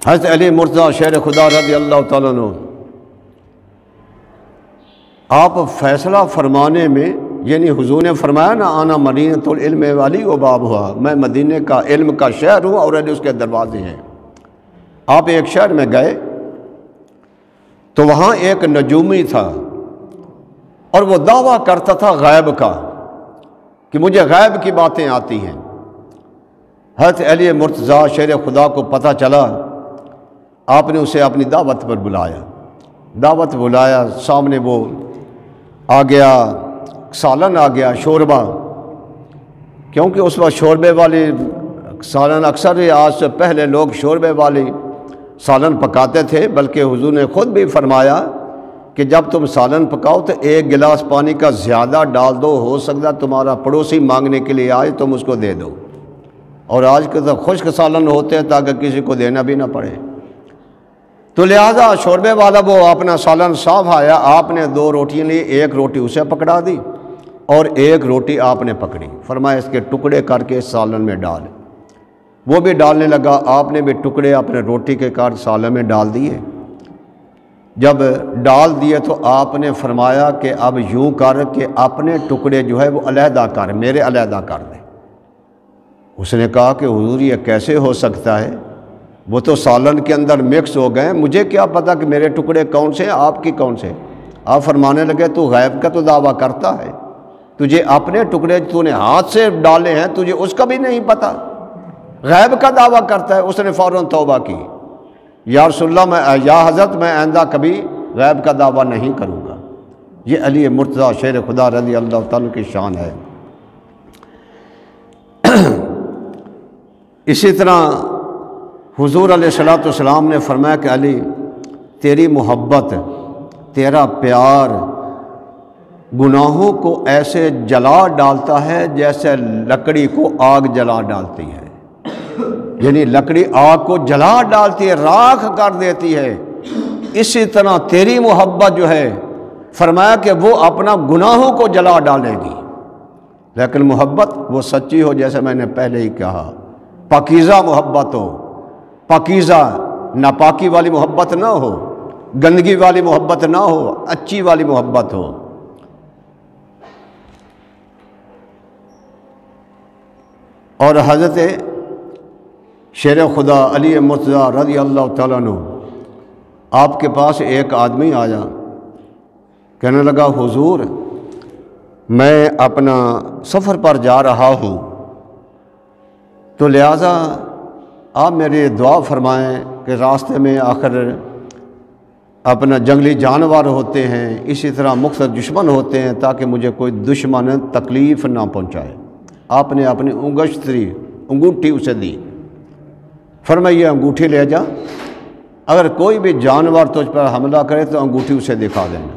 حضرت علی مرتضیٰ شیر خدا رضی اللہ تعالیٰ عنہ آپ فیصلہ فرمانے میں، یعنی حضور نے فرمایا نا آنا مدینۃ العلم والی و باب ہوا، میں مدینے کا علم کا شہر ہوں اور علی اس کے دروازے ہیں۔ آپ ایک شہر میں گئے تو وہاں ایک نجومی تھا اور وہ دعویٰ کرتا تھا غیب کا کہ مجھے غیب کی باتیں آتی ہیں۔ حضرت علی مرتضیٰ شیر خدا کو پتہ چلا، آپ نے اسے اپنی دعوت پر بلایا، سامنے وہ آ گیا، سالن آ گیا، شوربہ، کیونکہ اس وقت شوربے والی سالن اکثر آج سے پہلے لوگ شوربے والی سالن پکاتے تھے، بلکہ حضور نے خود بھی فرمایا کہ جب تم سالن پکاؤ تو ایک گلاس پانی کا زیادہ ڈال دو، ہو سکتا تمہارا پڑوسی مانگنے کے لیے آئے تم اس کو دے دو، اور آج کے تو خشک سالن ہوتے ہیں تاکہ کسی کو دینا بھی نہ پڑے۔ تو لہٰذا شوربے والا وہ اپنا سالن صاف آیا، آپ نے 2 روٹیاں لی، ایک روٹی اسے پکڑا دی اور ایک روٹی آپ نے پکڑی، فرمایا اس کے ٹکڑے کر کے اس سالن میں ڈال۔ وہ بھی ڈالنے لگا، آپ نے بھی ٹکڑے اپنے روٹی کے کاٹ سالن میں ڈال دیے۔ جب ڈال دیے تو آپ نے فرمایا کہ اب یوں کر کہ اپنے ٹکڑے جو ہے وہ علیحدہ کر، میرے علیحدہ کر دے۔ اس نے کہا کہ حضور یہ کیسے ہو سکتا ہے، وہ تو سالن کے اندر مکس ہو گئے، مجھے کیا پتہ کہ میرے ٹکڑے کون سے ہیں آپ کی کون سے۔ آپ فرمانے لگے تو غیب کا تو دعویٰ کرتا ہے، تجھے اپنے ٹکڑے تو نے ہاتھ سے ڈالے ہیں تجھے اس کا بھی نہیں پتہ، غیب کا دعویٰ کرتا ہے۔ اس نے فوراً توبہ کی، یا رسول اللہ یا حضرت میں آئندہ کبھی غیب کا دعویٰ نہیں کروں گا۔ یہ علی مرتضیٰ شیر خدا رضی اللہ تعالیٰ کی شان ہے۔ اسی طرح حضور علیہ الصلوۃ والسلام نے فرمایا کہ علی تیری محبت، تیرا پیار گناہوں کو ایسے جلا ڈالتا ہے جیسے لکڑی کو آگ جلا ڈالتی ہے، یعنی لکڑی آگ کو جلا ڈالتی ہے، راکھ کر دیتی ہے، اسی طرح تیری محبت جو ہے فرمایا کہ وہ اپنا گناہوں کو جلا ڈالے گی، لیکن محبت وہ سچی ہو، جیسے میں نے پہلے ہی کہا، پاکیزہ محبت ہو، پاکیزہ ناپاکی والی محبت نہ ہو، گندگی والی محبت نہ ہو، اچھی والی محبت ہو۔ اور حضرت شیر خدا علی مرتضیٰ رضی اللہ تعالیٰ عنہ آپ کے پاس ایک آدمی آیا، کہنے لگا حضور میں اپنا سفر پر جا رہا ہوں، تو لہٰذا آپ میری دعا فرمائیں کہ راستے میں آخر اپنا جنگلی جانور ہوتے ہیں، اسی طرح مختلف دشمن ہوتے ہیں، تاکہ مجھے کوئی دشمن تکلیف نہ پہنچائے۔ آپ نے اپنی انگوٹھی اسے دی، فرمایا یہ انگوٹھی لے جا، اگر کوئی بھی جانور تجھ پر حملہ کرے تو انگوٹھی اسے دکھا دینا۔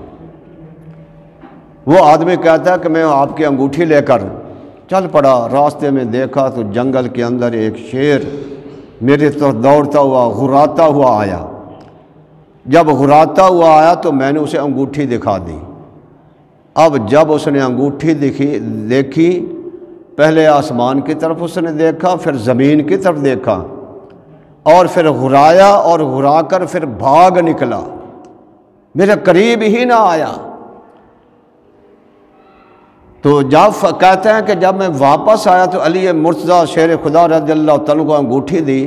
وہ آدمی کہتا ہے کہ میں آپ کی انگوٹھی لے کر چل پڑا، راستے میں دیکھا تو جنگل کے اندر ایک شیر میرے طرف دوڑتا ہوا غراتا ہوا آیا۔ جب غراتا ہوا آیا تو میں نے اسے انگوٹھی دکھا دی۔ اب جب اس نے انگوٹھی دیکھی، پہلے آسمان کی طرف اس نے دیکھا، پھر زمین کی طرف دیکھا، اور پھر غرایا اور غرا کر پھر بھاگ نکلا، میرے قریب ہی نہ آیا۔ تو جب کہتے ہیں کہ جب میں واپس آیا تو علی مرتضیٰ شیر خدا رضی اللہ تعالیٰ کو انگوٹھی دی،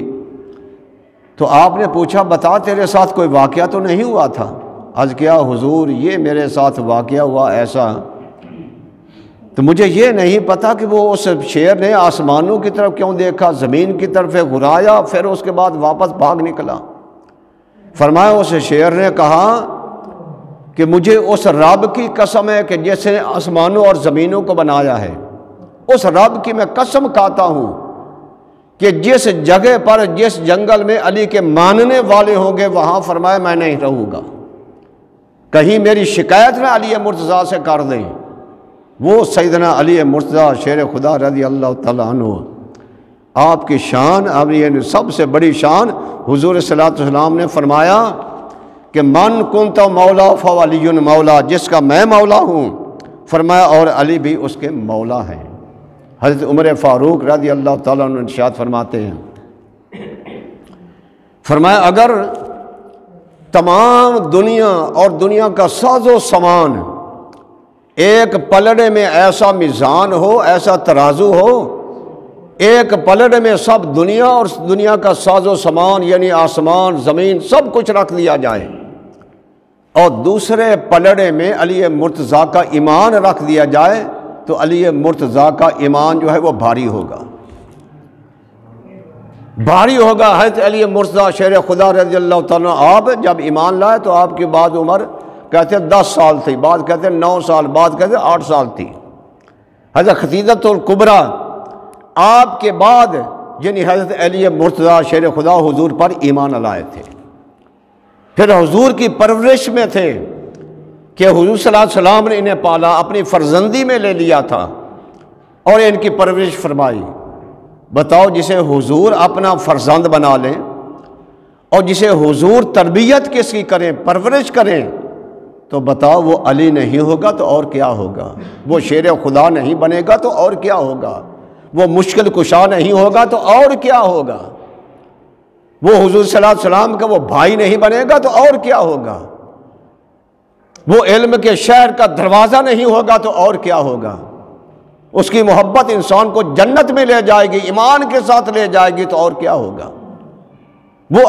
تو آپ نے پوچھا بتا تیرے ساتھ کوئی واقعہ تو نہیں ہوا تھا؟ عرض کیا حضور یہ میرے ساتھ واقعہ ہوا ایسا، تو مجھے یہ نہیں پتا کہ وہ اس شیر نے آسمانوں کی طرف کیوں دیکھا، زمین کی طرف غرایا، پھر اس کے بعد واپس بھاگ نکلا۔ فرمایا اس شیر نے کہا کہ مجھے اس رب کی قسم ہے کہ جس نے آسمانوں اور زمینوں کو بنایا ہے، اس رب کی میں قسم کھاتا ہوں کہ جس جگہ پر جس جنگل میں علی کے ماننے والے ہوں گے وہاں فرمایا میں نہیں رہوں گا، کہیں میری شکایت نہ علی مرتضیٰ سے کر دیں۔ وہ سیدنا علی مرتضیٰ شیر خدا رضی اللہ تعالیٰ عنہ، آپ کی شان، اب یہ سب سے بڑی شان، حضور صلی اللہ علیہ وسلم نے فرمایا کہ من کنت مولا فعلی مولا، جس کا میں مولا ہوں، فرمایا اور علی بھی اس کے مولا ہیں۔ حضرت عمر فاروق رضی اللہ تعالیٰ عنہ ارشاد فرماتے ہیں، فرمایا اگر تمام دنیا اور دنیا کا ساز و سامان ایک پلڑے میں ایسا میزان ہو، ایسا ترازو ہو، ایک پلڑے میں سب دنیا اور دنیا کا ساز و سامان یعنی آسمان زمین سب کچھ رکھ دیا جائے، اور دوسرے پلڑے میں علی مرتضیٰ کا ایمان رکھ دیا جائے، تو علی مرتضیٰ کا ایمان جو ہے وہ بھاری ہوگا، بھاری ہوگا۔ حضرت علی مرتضیٰ شیر خدا رضی اللہ تعالیٰ آپ جب ایمان لائے تو آپ کی بعد عمر کہتے ہیں 10 سال تھی، بعد کہتے ہیں 9 سال، بعد کہتے ہیں 8 سال تھی۔ حضرت خدیجہ الکبریٰ آپ کے بعد یعنی حضرت علی مرتضیٰ شیر خدا حضور پر ایمان لائے تھے، پھر حضور کی پرورش میں تھے کہ حضور صلی اللہ علیہ وسلم نے انہیں پالا، اپنی فرزندی میں لے لیا تھا اور ان کی پرورش فرمائی۔ بتاؤ جسے حضور اپنا فرزند بنا لیں اور جسے حضور تربیت کس کی کریں، پرورش کریں، تو بتاؤ وہ علی نہیں ہوگا تو اور کیا ہوگا؟ وہ شیر خدا نہیں بنے گا تو اور کیا ہوگا؟ وہ مشکل کشا نہیں ہوگا تو اور کیا ہوگا؟ وہ حضور صلی اللہ علیہ وسلم کا وہ بھائی نہیں بنے گا تو اور کیا ہوگا؟ وہ علم کے شہر کا دروازہ نہیں ہوگا تو اور کیا ہوگا؟ اس کی محبت انسان کو جنت میں لے جائے گی، ایمان کے ساتھ لے جائے گی، تو اور کیا ہوگا؟ وہ